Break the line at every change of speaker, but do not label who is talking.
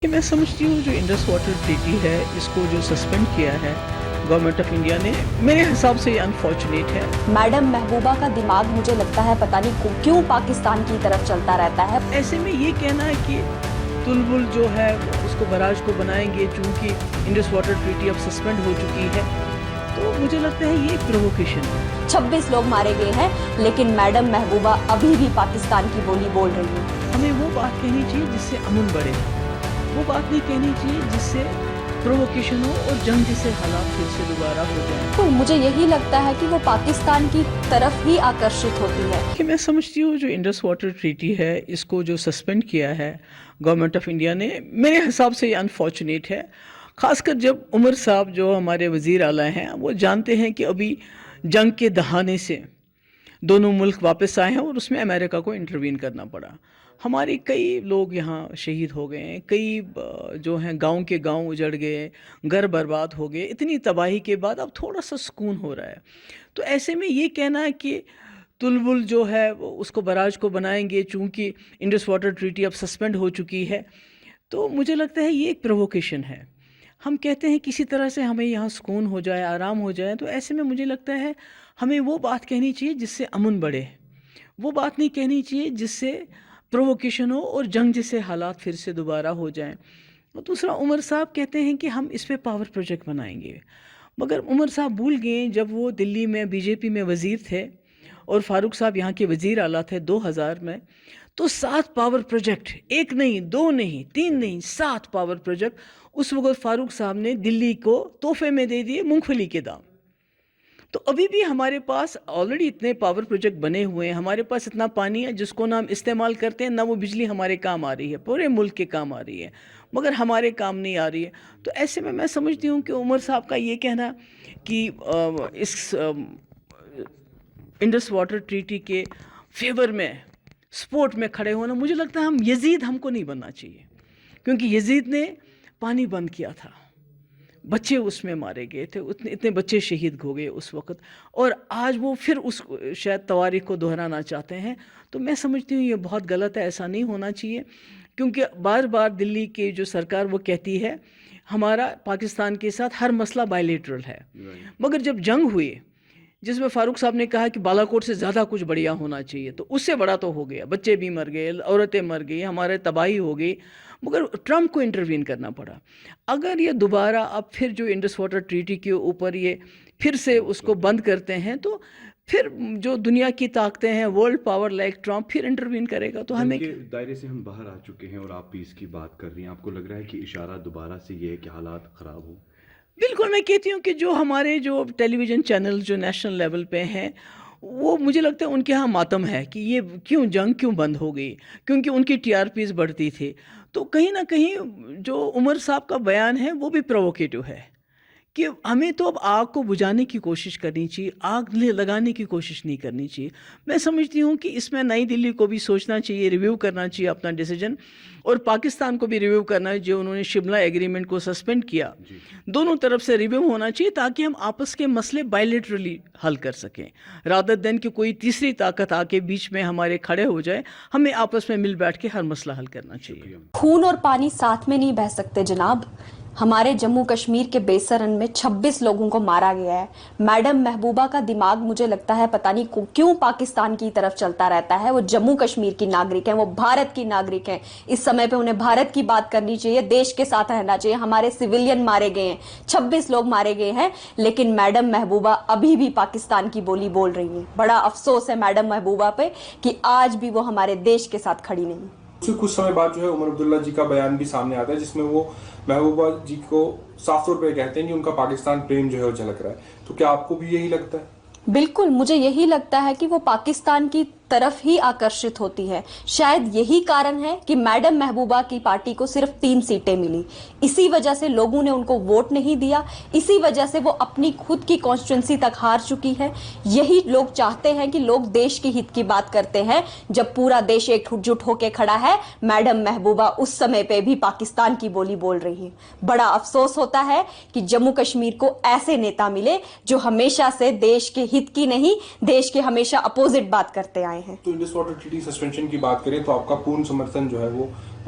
کہ میں سمجھتی ہوں جو انڈس واٹر ٹریٹی ہے اس کو جو سسپینڈ کیا ہے گورنمنٹ آف انڈیا نے، میرے حساب سے یہ انفارچونیٹ ہے۔
میڈم محبوبہ کا دماغ مجھے لگتا ہے پتہ نہیں کیوں پاکستان کی طرف چلتا رہتا ہے۔
ایسے میں یہ کہنا ہے کہ تلبل جو ہے اس کو براج کو بنائیں گے چونکہ انڈس واٹر ٹریٹی اب سسپینڈ ہو چکی ہے، تو مجھے لگتا ہے یہ ایک پرووکیشن ہے۔
26 لوگ مارے گئے ہیں لیکن میڈم محبوبہ ابھی بھی پاکستان کی بولی بول رہی ہیں۔
ہمیں وہ بات کہنی چاہیے جس سے امن بڑھے، وہ بات نہیں کہنی چاہیے جس سے پرووکیشن ہو اور جنگ جیسے حالات پھر سے دوبارہ ہو جائیں۔
تو مجھے یہی لگتا ہے کہ وہ پاکستان کی طرف ہی آکرشت ہوتی ہے۔
کہ میں سمجھتی ہوں جو انڈس واٹر ٹریٹی ہے اس کو جو سسپینڈ کیا ہے گورنمنٹ آف انڈیا نے، میرے حساب سے یہ انفارچونیٹ ہے، خاص کر جب عمر صاحب جو ہمارے وزیر اعلیٰ ہیں وہ جانتے ہیں کہ ابھی جنگ کے دہانے سے دونوں ملک واپس آئے ہیں اور اس میں امریکہ کو انٹروین کرنا پڑا۔ ہمارے کئی لوگ یہاں شہید ہو گئے ہیں، کئی جو ہیں گاؤں کے گاؤں اجڑ گئے، گھر برباد ہو گئے، اتنی تباہی کے بعد اب تھوڑا سا سکون ہو رہا ہے۔ تو ایسے میں یہ کہنا ہے کہ تلبل جو ہے اس کو براج کو بنائیں گے چونکہ انڈس واٹر ٹریٹی اب سسپینڈ ہو چکی ہے، تو مجھے لگتا ہے یہ ایک پرووکیشن ہے۔ ہم کہتے ہیں کسی طرح سے ہمیں یہاں سکون ہو جائے، آرام ہو جائے، تو ایسے میں مجھے لگتا ہے ہمیں وہ بات کہنی چاہیے جس سے امن بڑھے، وہ بات نہیں کہنی چاہیے جس سے پرووکیشن ہو اور جنگ جیسے حالات پھر سے دوبارہ ہو جائیں۔ اور دوسرا، عمر صاحب کہتے ہیں کہ ہم اس پہ پاور پروجیکٹ بنائیں گے، مگر عمر صاحب بھول گئے جب وہ دلی میں بی جے پی میں وزیر تھے اور فاروق صاحب یہاں کے وزیر اعلیٰ تھے 2000 میں، تو 7 پاور پروجیکٹ، 1 نہیں، 2 نہیں، 3 نہیں، 7 پاور پروجیکٹ اس وقت فاروق صاحب نے دلی کو تحفے میں دے دیے مونگ پھلی کے دام۔ تو ابھی بھی ہمارے پاس آلریڈی اتنے پاور پروجیکٹ بنے ہوئے ہیں، ہمارے پاس اتنا پانی ہے جس کو نہ ہم استعمال کرتے ہیں، نہ وہ بجلی ہمارے کام آ رہی ہے، پورے ملک کے کام آ رہی ہے، مگر ہمارے کام نہیں آ رہی ہے۔ تو ایسے میں سمجھتی ہوں کہ عمر صاحب کا یہ کہنا کہ اس انڈس واٹر ٹریٹی کے فیور میں سپورٹ میں کھڑے ہونا، مجھے لگتا ہے ہم کو نہیں بننا چاہیے، کیونکہ یزید نے پانی بند کیا تھا، بچے اس میں مارے گئے تھے، اتنے بچے شہید ہو گئے اس وقت، اور آج وہ پھر اس شاید تواریخ کو دہرانا چاہتے ہیں۔ تو میں سمجھتی ہوں یہ بہت غلط ہے، ایسا نہیں ہونا چاہیے، کیونکہ بار بار دلی کی جو سرکار وہ کہتی ہے ہمارا پاکستان کے ساتھ ہر مسئلہ بائیلیٹرل ہے، مگر جب جنگ ہوئی جس میں فاروق صاحب نے کہا کہ بالا کوٹ سے زیادہ کچھ بڑھیا ہونا چاہیے، تو اس سے بڑا تو ہو گیا، بچے بھی مر گئے، عورتیں مر گئی، ہمارے تباہی ہو گئی، مگر ٹرمپ کو انٹروین کرنا پڑا۔ اگر یہ دوبارہ اب پھر جو انڈس واٹر ٹریٹی کے اوپر یہ پھر سے اس کو بند کرتے ہیں، تو پھر جو دنیا کی طاقتیں ہیں، ورلڈ پاور لائک ٹرمپ پھر انٹروین کرے گا، تو ہمیں
دائرے سے ہم باہر آ چکے ہیں اور آپ پیس کی بات کر رہی ہیں، آپ کو لگ رہا ہے کہ اشارہ دوبارہ سے یہ ہے کہ حالات خراب ہوں؟
بالکل، میں کہتی ہوں کہ جو ہمارے جو ٹیلی ویژن چینل جو نیشنل لیول پہ ہیں، وہ مجھے لگتا ہے ان کے ہاں ماتم ہے کہ یہ جنگ کیوں بند ہو گئی، کیونکہ ان کی ٹی آر پیز بڑھتی تھی۔ تو کہیں نہ کہیں جو عمر صاحب کا بیان ہے وہ بھی پرووکیٹو ہے کہ ہمیں تو اب آگ کو بجھانے کی کوشش کرنی چاہیے، آگ لگانے کی کوشش نہیں کرنی چاہیے۔ میں سمجھتی ہوں کہ اس میں نئی دلی کو بھی سوچنا چاہیے، ریویو کرنا چاہیے اپنا ڈیسیجن، اور پاکستان کو بھی ریویو کرنا ہے جو انہوں نے شملہ ایگریمنٹ کو سسپینڈ کیا، دونوں طرف سے ریویو ہونا چاہیے تاکہ ہم آپس کے مسئلے بائیلیٹرلی حل کر سکیں، رادر دین کہ کوئی تیسری طاقت آ کے بیچ میں ہمارے کھڑے ہو جائے۔ ہمیں آپس میں مل بیٹھ کے ہر مسئلہ حل کرنا چاہیے۔
خون اور پانی ساتھ میں نہیں بہہ سکتے جناب۔ ہمارے جموں کشمیر کے بیسرن میں 26 لوگوں کو مارا گیا ہے۔ میڈم محبوبہ کا دماغ مجھے لگتا ہے پتہ نہیں کیوں پاکستان کی طرف چلتا رہتا ہے۔ وہ جموں کشمیر کی ناگرک ہیں، وہ بھارت کی ناگرک ہیں، اس سمے پہ انہیں بھارت کی بات کرنی چاہیے، دیش کے ساتھ رہنا چاہیے۔ ہمارے سویلین مارے گئے ہیں، 26 لوگ مارے گئے ہیں، لیکن میڈم محبوبہ ابھی بھی پاکستان کی بولی بول رہی ہیں۔ بڑا افسوس ہے میڈم محبوبہ پہ کہ آج بھی وہ ہمارے دیش کے ساتھ کھڑی نہیں۔
کچھ سمے بعد جو ہے عمر عبداللہ جی کا بیان بھی سامنے آتا ہے جس میں وہ محبوبہ جی کو صاف طور پہ کہتے ہیں کہ ان کا پاکستان پریم جو ہے وہ جھلک رہا ہے، تو کیا آپ کو بھی یہی لگتا ہے؟
بالکل، مجھے یہی لگتا ہے کہ وہ پاکستان کی طرف ہی آکرشت ہوتی ہے۔ شاید یہی کارن ہے کہ میڈم محبوبہ کی پارٹی کو صرف 3 سیٹیں ملی، اسی وجہ سے لوگوں نے ان کو ووٹ نہیں دیا، اسی وجہ سے وہ اپنی خود کی کانسٹیٹوئنسی تک ہار چکی ہے۔ یہی لوگ چاہتے ہیں کہ لوگ دیش کی ہت کی بات کرتے ہیں، جب پورا دیش ایک جٹ ہو کے کھڑا ہے، میڈم محبوبہ اس سمے پہ بھی پاکستان کی بولی بول رہی ہے۔ بڑا افسوس ہوتا ہے کہ جموں کشمیر کو ایسے نیتا ملے جو ہمیشہ سے دیش کے ہت کی نہیں، دیش کے ہمیشہ اپوزٹ بات کرتے آئے ہیں۔
تو انڈس واٹر ٹریٹی سسپینشن کی بات کریں تو آپ کا پورن سمرتھن جو ہے وہ